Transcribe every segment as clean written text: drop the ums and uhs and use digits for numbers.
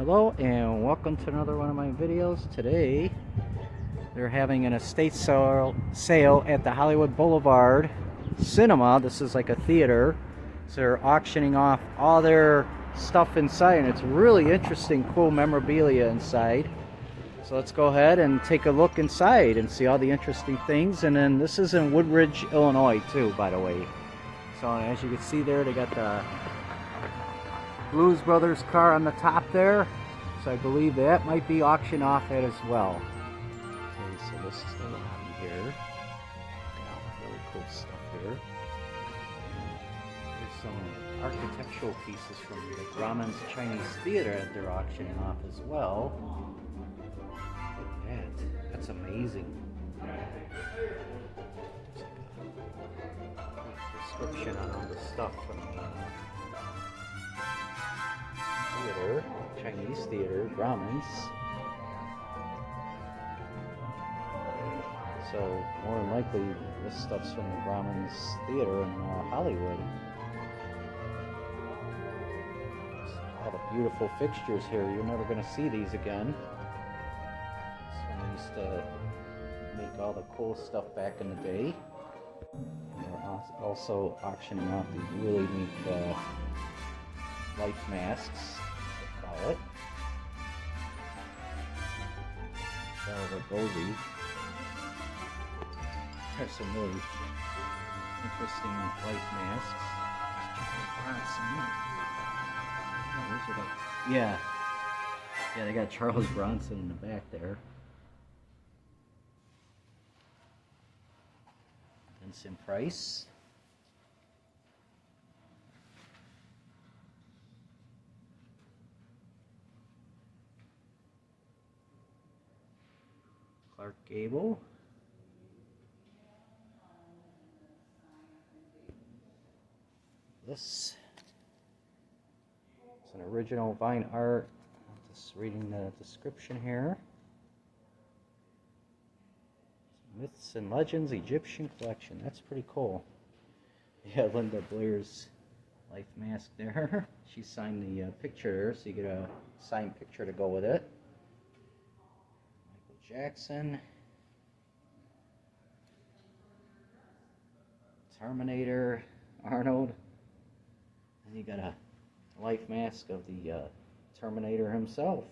Hello and welcome to another one of my videos. Today they're having an estate sale at the Hollywood Boulevard Cinema. This is like a theater, so they're auctioning off all their stuff inside, and it's really interesting, cool memorabilia inside. So let's go ahead and take a look inside and see all the interesting things. And then this is in Woodridge, Illinois too, by the way. So as you can see there, they got the Blues Brothers car on the top there, so I believe that might be auctioned off at as well. Okay, so this is the lobby here. Got really cool stuff here. There's some architectural pieces from the Graumans Chinese theater that they're auctioning off as well. Look at that. That's amazing. Description on all the stuff from the theater, Chinese theater, Graumans. So more than likely this stuff's from the Graumans theater in Hollywood. All the beautiful fixtures here, you're never going to see these again. So they used to make all the cool stuff back in the day. And they're also auctioning off these really neat life masks, they call it. Blvd. There's some really interesting life masks. Yeah, they got Charles Bronson in the back there. Vincent Price. Clark Gable. This is an original vine art. I'm just reading the description here. Myths and Legends Egyptian Collection. That's pretty cool. Yeah, Linda Blair's life mask there. She signed the picture, so you get a signed picture to go with it. Michael Jackson. Terminator. Arnold. And you got a life mask of the Terminator himself.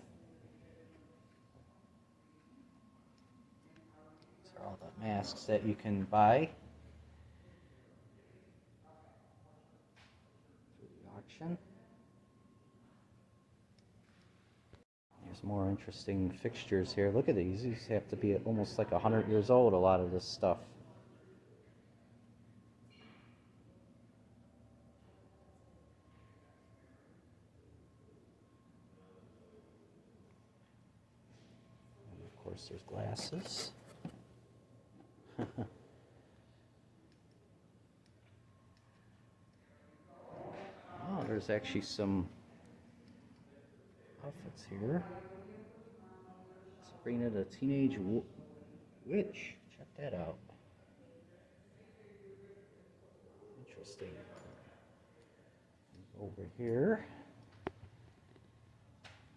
These are all the masks that you can buy through the auction. There's more interesting fixtures here. Look at these. These have to be almost like 100 years old, a lot of this stuff. Of course, there's glasses. Oh, there's actually some outfits here. Sabrina the Teenage Witch. Check that out. Interesting. Over here.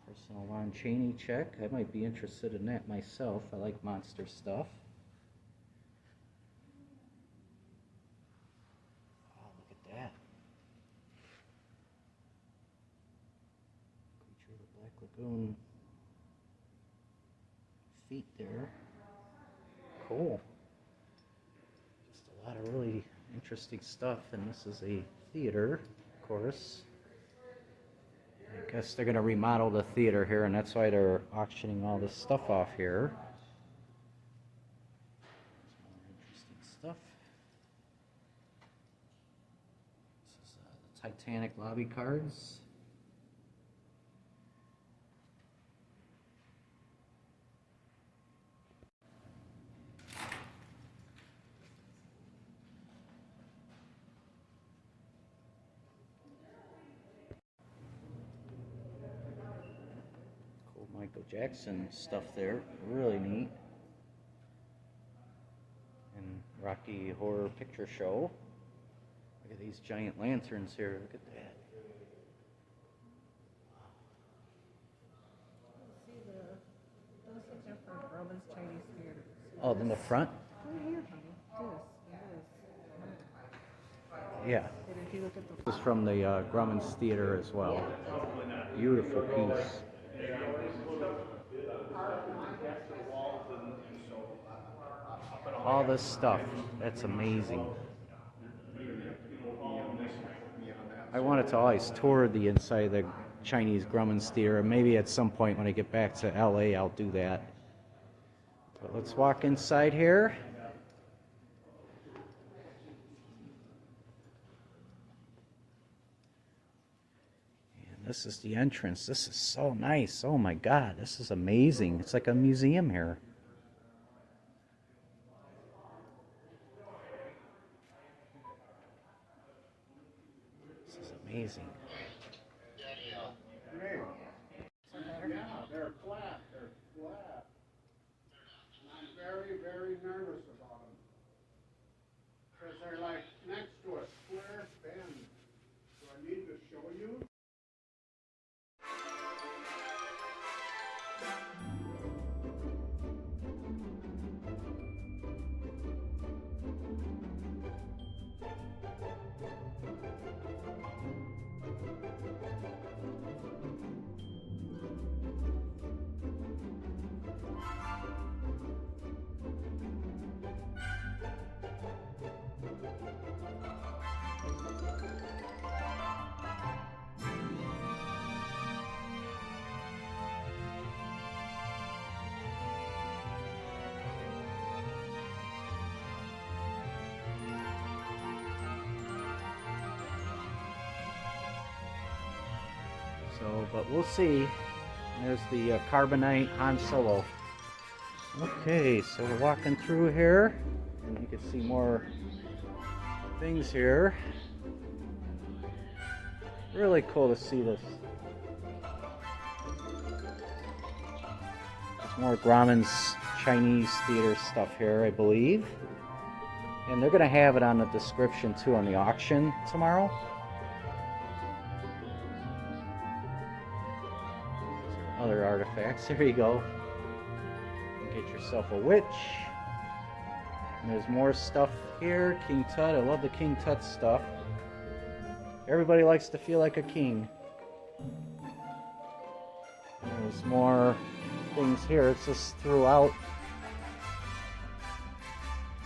Personal Lon Chaney check. I might be interested in that myself. I like monster stuff. Oh, look at that. Creature of the Black Lagoon. Feet there. Cool. Just a lot of really interesting stuff, and this is a theater, of course. I guess they're going to remodel the theater here, and that's why they're auctioning all this stuff off here. Some more interesting stuff. This is the Titanic lobby cards. Michael Jackson stuff there, really neat. And Rocky Horror Picture Show. Look at these giant lanterns here, look at that. for Grauman's Chinese theater. Oh, in the front? Right here, honey. This. Yeah. And if you look at the This is from the Graumans Theater as well. Beautiful piece. All this stuff. That's amazing. I wanted to always tour the inside of the Chinese Graumans Theater. Maybe at some point when I get back to LA, I'll do that. But let's walk inside here. And this is the entrance. This is so nice. Oh my God, this is amazing. It's like a museum here. This is amazing. They're flat. And I'm very, very nervous about them. Because they're like next to a square bend. Do I need to show you? So, but we'll see. There's the Carbonite Han Solo. Okay, so we're walking through here, and you can see more things here. Really cool to see this. There's more Graumans Chinese theater stuff here, I believe. And they're going to have it on the description too on the auction tomorrow. Other artifacts. There you go. Get yourself a witch. And there's more stuff here. King Tut. I love the King Tut stuff. Everybody likes to feel like a king. There's more things here. It's just throughout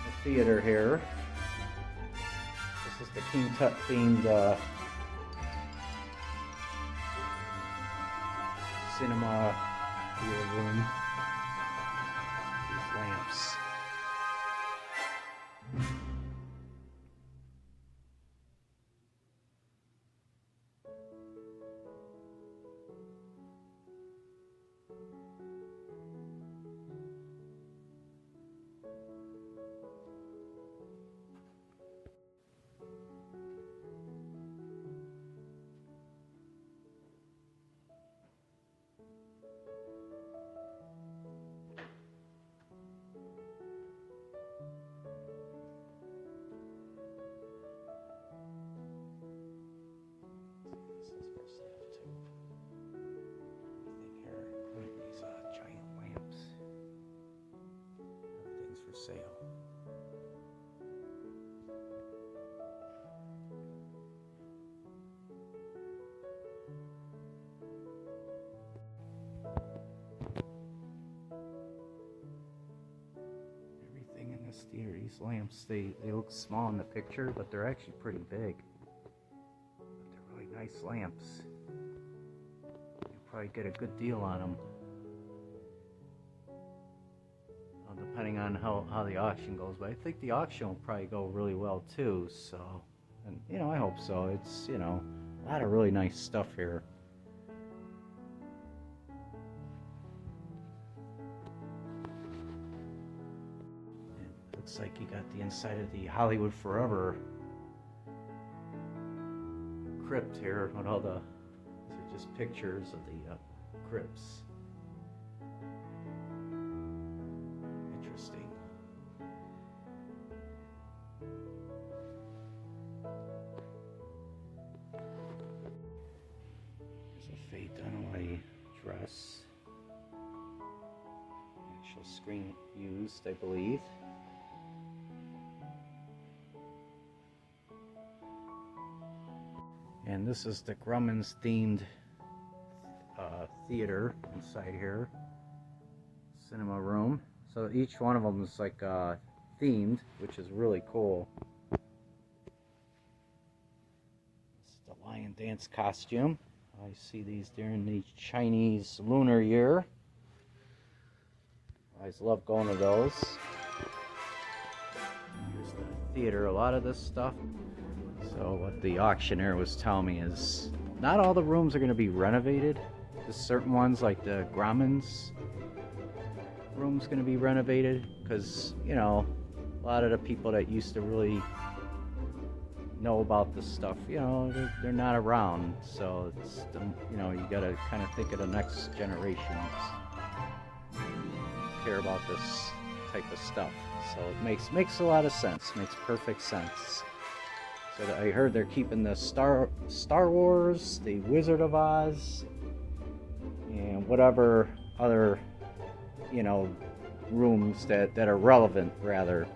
the theater here. This is the King Tut themed cinema theater room. These lamps. Sale. Everything in this theater, these lamps, they look small in the picture, but they're actually pretty big. But they're really nice lamps. You'll probably get a good deal on them. Depending on how the auction goes, but I think the auction will probably go really well too, so, and you know, I hope so. It's, you know, a lot of really nice stuff here. It looks like you got the inside of the Hollywood Forever crypt here with all the, these are just pictures of the crypts. Interesting. There's a Faye Dunaway dress. actual screen used, I believe. And this is the Graumans themed theater inside here. Cinema room. So each one of them is like themed, which is really cool. This is the lion dance costume. I see these during the Chinese Lunar Year. I always love going to those. Here's the theater, a lot of this stuff. So what the auctioneer was telling me is not all the rooms are going to be renovated. Just certain ones, like the Graumans room's going to be renovated because, you know, a lot of the people that used to really know about this stuff, you know, they're not around. So it's, you know, you got to kind of think of the next generations care about this type of stuff. So it makes a lot of sense. Makes perfect sense. So I heard they're keeping the Star Wars, the Wizard of Oz, and whatever other, you know, rooms that are relevant, rather,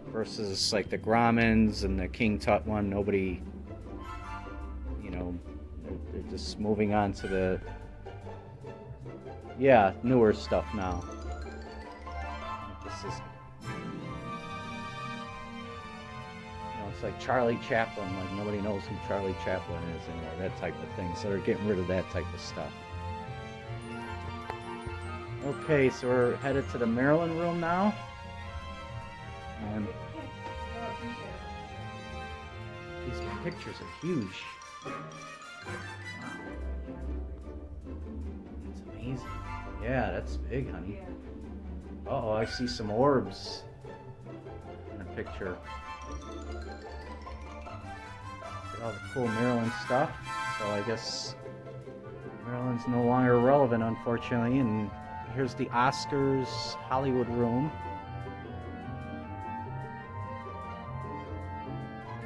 versus like the Graumans and the King Tut one. Nobody, you know, they're just moving on to the newer stuff now. This is, it's like Charlie Chaplin, like nobody knows who Charlie Chaplin is anymore, that type of thing. So they're getting rid of that type of stuff. Okay, so we're headed to the Maryland room now. And these pictures are huge. Wow. It's amazing. Yeah, that's big, honey. Uh-oh, I see some orbs in a picture. All the cool Maryland stuff. So I guess Maryland's no longer relevant, unfortunately. And here's the Oscars Hollywood room.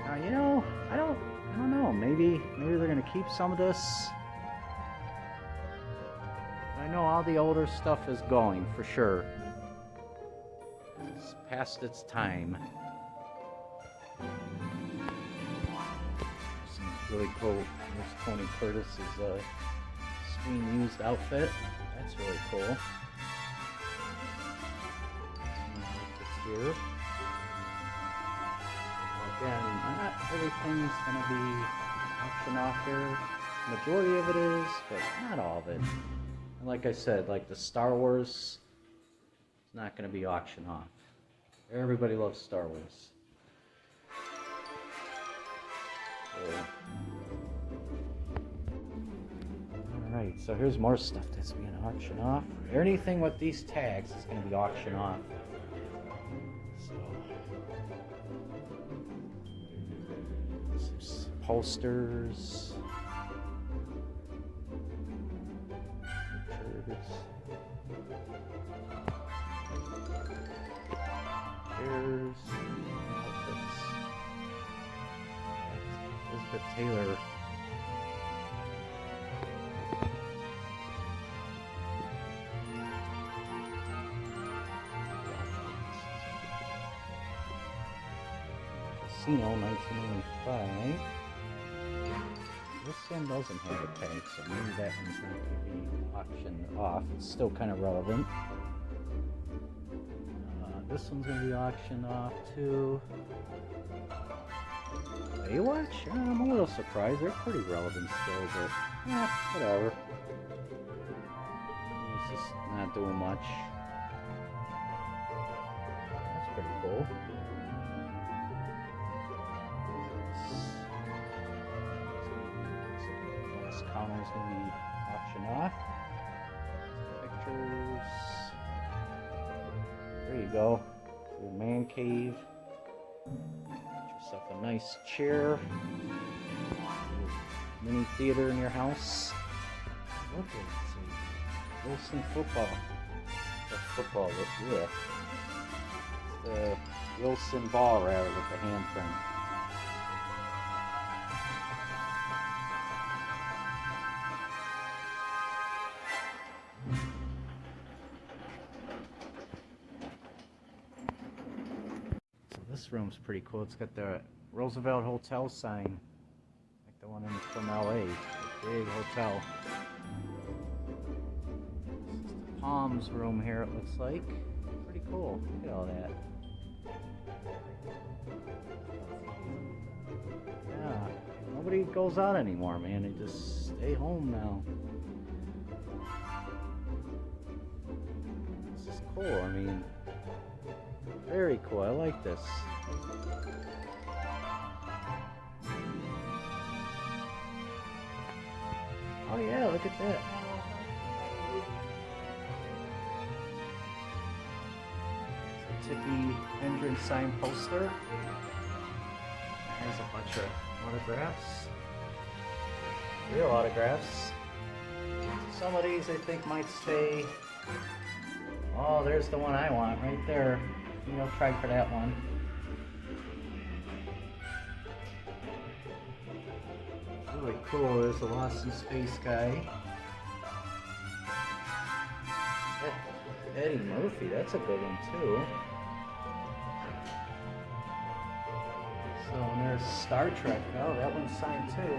Now, you know, I don't know. Maybe they're gonna keep some of this. I know all the older stuff is going for sure. It's past its time. Really cool. There's Tony Curtis's screen used outfit. That's really cool. Outfits here. Again, not everything's going to be auctioned off here. Majority of it is, but not all of it. And like I said, like the Star Wars, it's not going to be auctioned off. Everybody loves Star Wars. Alright, so here's more stuff that's being auctioned off. Anything with these tags is going to be auctioned off. So, some posters, pictures, chairs, outfits. Elizabeth Taylor. Casino 1995. This one doesn't have a tag, so maybe that one's not going to be auctioned off. It's still kind of relevant. This one's going to be auctioned off too. Baywatch? I'm a little surprised. They're pretty relevant still, but whatever. It's just not doing much. That's pretty cool. This counter's going to be auctioned off. Pictures. There you go. Your man cave. Yourself a nice chair, mini theater in your house. Look at it, Wilson football. The football, yeah. It's the Wilson ball rather with the handprint. This room's pretty cool. It's got the Roosevelt Hotel sign, like the one from LA. A big hotel. This is the Palms room here, it looks like. Pretty cool. Look at all that. Yeah, nobody goes out anymore, man. They just stay home now. This is cool. I mean, very cool. I like this. Oh yeah, look at that. It's a Tippy entrance sign poster. There's a bunch of autographs. Real autographs. Some of these I think might stay. Oh, there's the one I want right there. Maybe I'll try for that one. Really cool. There's the Lost in Space guy. Eddie Murphy, that's a good one too. So and there's Star Trek. Oh, that one's signed too.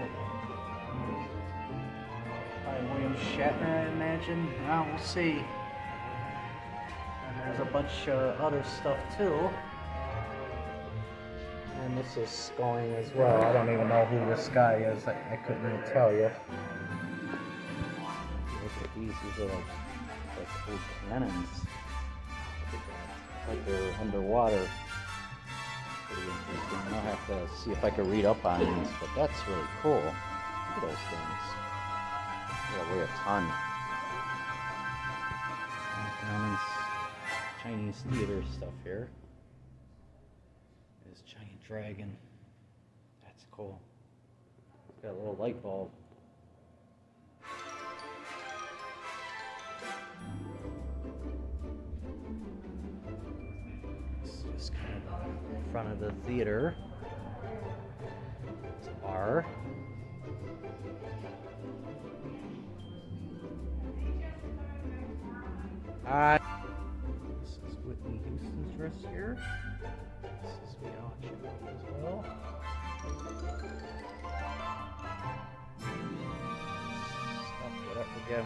By William Shatner, I imagine. Well, we'll see. And there's a bunch of other stuff too. And this is going as well. I don't even know who this guy is. I couldn't even tell you. Look at these. These are like old cannons. Like they're underwater. Pretty interesting. I'll have to see if I can read up on these, but that's really cool. Look at those things. They weigh a ton. Graumans Chinese theater stuff here. This giant dragon. That's cool. It's got a little light bulb. Just kind of in front of the theater. It's a bar. This is Whitney Houston's dress here. This is the auction as well. Stuff,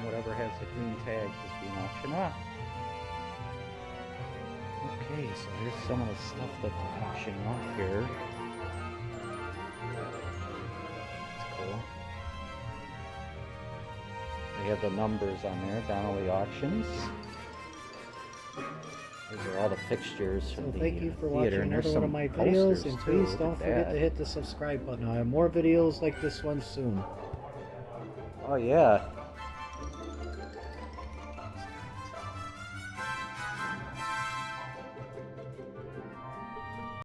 whatever has the green tag is being auctioned off. Okay, so here's some of the stuff that they're auctioning off here. That's cool. They have the numbers on there, Donnelly Auctions. These are all the fixtures from the thank you for theater, watching and there's another one of my some videos, posters and too. please Look don't at forget that. to hit the subscribe button. I have more videos like this one soon. Oh yeah.